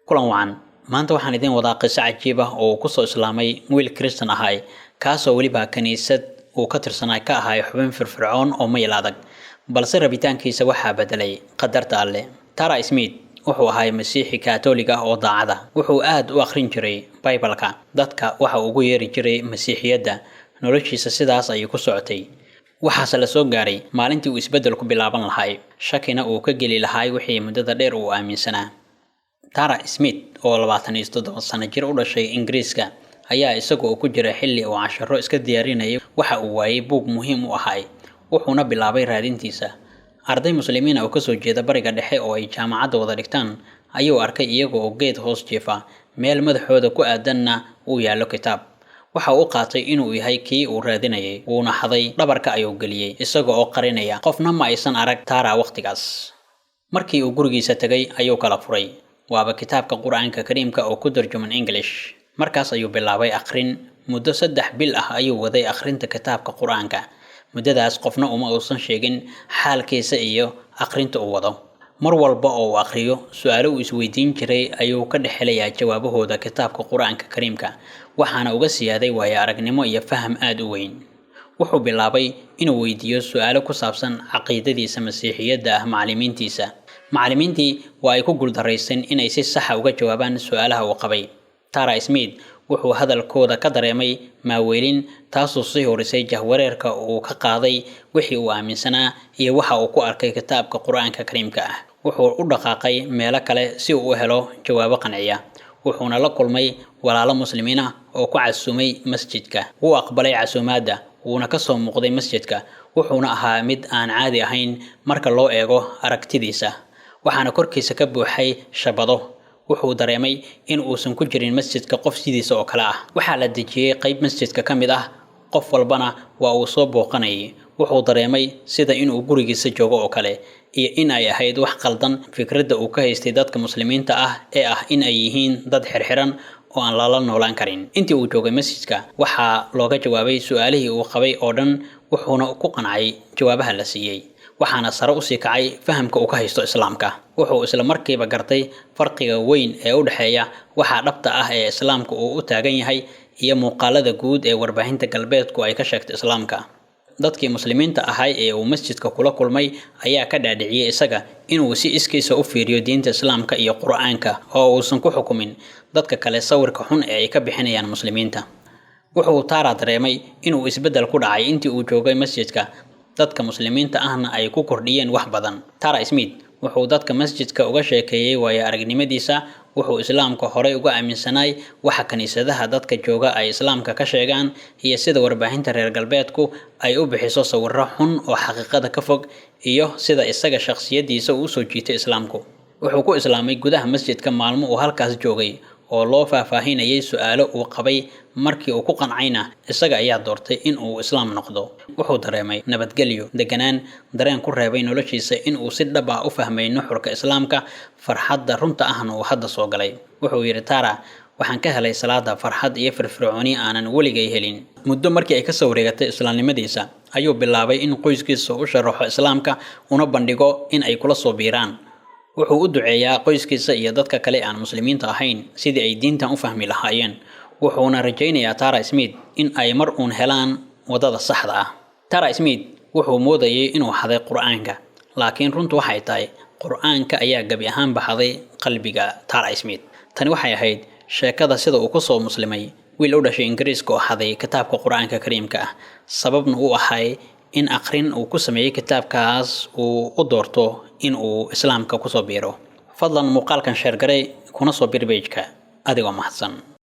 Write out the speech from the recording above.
kulan wacan maanta waxaan idin wadaa qiso cajiib ah oo ku soo islaamay wiil Kristan ahay kaasoo waliba kaniisad uu ka tirsanaa ka ahay xubin firfircoon oo mayl adag balse rabitaankiisa waxa bedelay qadarta Alle. Tara Smith wuxuu ahay Masiixi Kaatolig ah oo daacad ah. Wuxuu aad u akhrin jiray Bible-ka. Dadka waxa uu ugu yeeri jiray Masiixiyadda. Noloshiisa sidaas ayuu ku socotay. Waxaase la soo gaaray maalintii uu isbedel ku bilaaban lahay. Shakina uu ka geli lahay wixii muddada dheer uu aaminsanaa. Tara Smith oo 27 sano jir u dhashay Ingiriiska ayaa isagoo ku jira xilli uu casharo iska diyaarinayay waxa uu waayay buug muhiim u ahay wuxuuna bilaabay raadintiisa. Arday muslimiin oo ka soo jeeda bariga dhexe oo ay jaamacadda wada dhigtaan ayuu arkay iyaga oo geed hoos jiifa meel madaxooda ku aadanna uu yaalo kitaab. Waxa uu qaatay inuu yahay kii uu raadinayay wuuna xaday dhabarka ayuu galiyay isagoo oo qarinaya qofna ma aysan arag Tara waqtigaas. Markii uu gurigiisa tagay ayuu kala furay waaba kitaabka Quraanka Kariimka oo ku tarjuman English. Markaas ayuu bilaabay akhrin muddo 3 bil ah ayuu waday akhrinta kitaabka Quraanka. Muddadaas qofna uma uusan sheegin xaalkiisa iyo akhrinta uu wado. Mar walba oo uu akhriyo su'aalo uu isweydiin jiray ayuu ka dhexelayaa jawaabahooda kitaabka Quraanka Kariimka waxaana uga siyaaday waaya aragnimo iyo faham aad u weyn. Wuxuu bilaabay inuu weydiiyo su'aalo ku saabsan caqiidadiisa Masiixiyadda ah macallimiintii waa ay ku guuldareysan inay si sax ah uga jawaabaan su'aalaha uu qabay. Tara Smith wuxuu hadalkooda ka dareemay maaweelin taasoo sii horisay jahwareerka uu ka qaaday wixii uu aaminsanaa iyo waxa uu ku arkay kitaabka Quraanka Kariimka ah. Wuxuu u dhaqaaqay meelo kale si uu u helo jawaabo qanciya. Wuxuuna la kulmay walaalo muslimiin ah oo ku casuumay masjidka. Wuu aqbalay casuumaadda wuuna ka soo muuqday masjidka wuxuuna ahaa mid aan caadi ahayn marka loo eego aragtidiisa. Waxaana korkiisa ka buuxay shabado. Wuxuu dareemay in uusan ku jirin masjidka qof sidiisa oo kale ah. Waxa la dejiyay qayb masjidka ka mid ah qof walbana waa uu soo booqanayay. Wuxuu dareemay sida inuu gurigiisa joogo oo kale iyo in ay ahayd wax qaldan fikradda uu ka haystay dadka muslimiinta ah ee ah in ay yihiin dad xirxiran oo aan la noolaan karin. Intii uu joogay masjidka waxa looga jawaabay su'aalihii uu qabay oo dhan wuxuuna ku qancay jawaabaha la siiyay. Waxaana sare u sii kacay fahamka uu ka haysto Islaamka. Wuxuu isla markiiba gartay farqiga weyn ee u dhaxeeya waxa dhabta ah ee Islaamku uu u taagan yahay iyo muuqaalada guud ee warbaahinta galbeedku ay ka sheegtay Islaamka. Dadkii muslimiinta ahay ee uu masjidka kula kulmay ayaa ka dhaadhiciyay isaga inuu si iskiisa u fiiriyo diinta Islaamka iyo Quraanka oo uusan ku xukumin dadka kale sawirka xun ee ay ka bixinayaan muslimiinta. Wuxuu Tara dareemay inuu isbedel ku dhacay intii uu joogay masjidka. Dadka muslimiinta ahna ay ku kordhiyeen wax badan. Tara Smith wuxuu dadka masjidka uga sheekeeyay waaya aragnimadiisa. Wuxuu Islaamka hore uga aaminsanay waxa kaniisadaha dadka jooga ay Islaamka ka sheegaan iyo sida warbaahinta reer galbeedku ay u bixiso sawirro xun oo xaqiiqada ka fog iyo sida isaga shakhsiyadiisa uu soo jiitay Islaamku. Wuxuu ku islaamay gudaha masjidka maalmo uu halkaas joogay oo loo faahfaahinayay su'aalo uu qabay. Markii uu ku qancayna isaga ayaa doortay in uu Islaam noqdo. Wuxuu dareemay nabadgelyo, deganaan, dareen ku reebay noloshiisa in uu si dhab ah u fahmay nuxurka Islaamka. Farxadda runta ahna uu hadda soo galay. Wuxuu yiri Tara waxaan ka helay salaada farxad iyo firfircooni aanan weligay helin. Muddo markii ay ka soo wareegatay islaamnimadiisa ayuu bilaabay in qoyskiisa u sharaxo Islaamka una bandhigo in ay kula soo biiraan. Wuxuu u duceeyaa qoyskiisa iyo dadka kale aan muslimiinta ahayn sidii ay diintan u fahmi lahaayeen. Wuxuuna rajaynayaa Tara Smith in ay mar uun helaan wadada saxda ah. Tara Smith wuxuu moodayay inuu xaday Quraanka, laakiin runtu waxay tahay Quraanka ayaa gabi ahaan baxday qalbiga Tara Smith. Tani waxay ahayd sheekada sida uu ku soo muslimay wiil u dhashay Ingiriiska oo xaday kitaabka Quraanka Kariimka ah. Sababna uu ahay in akhrin uu ku sameeyay kitaabkaas uu u doorto in uu Islaamka ku soo biiro. Fadlan muuqaalkan share garay kuna soo bir page-ka adigoo mahadsan.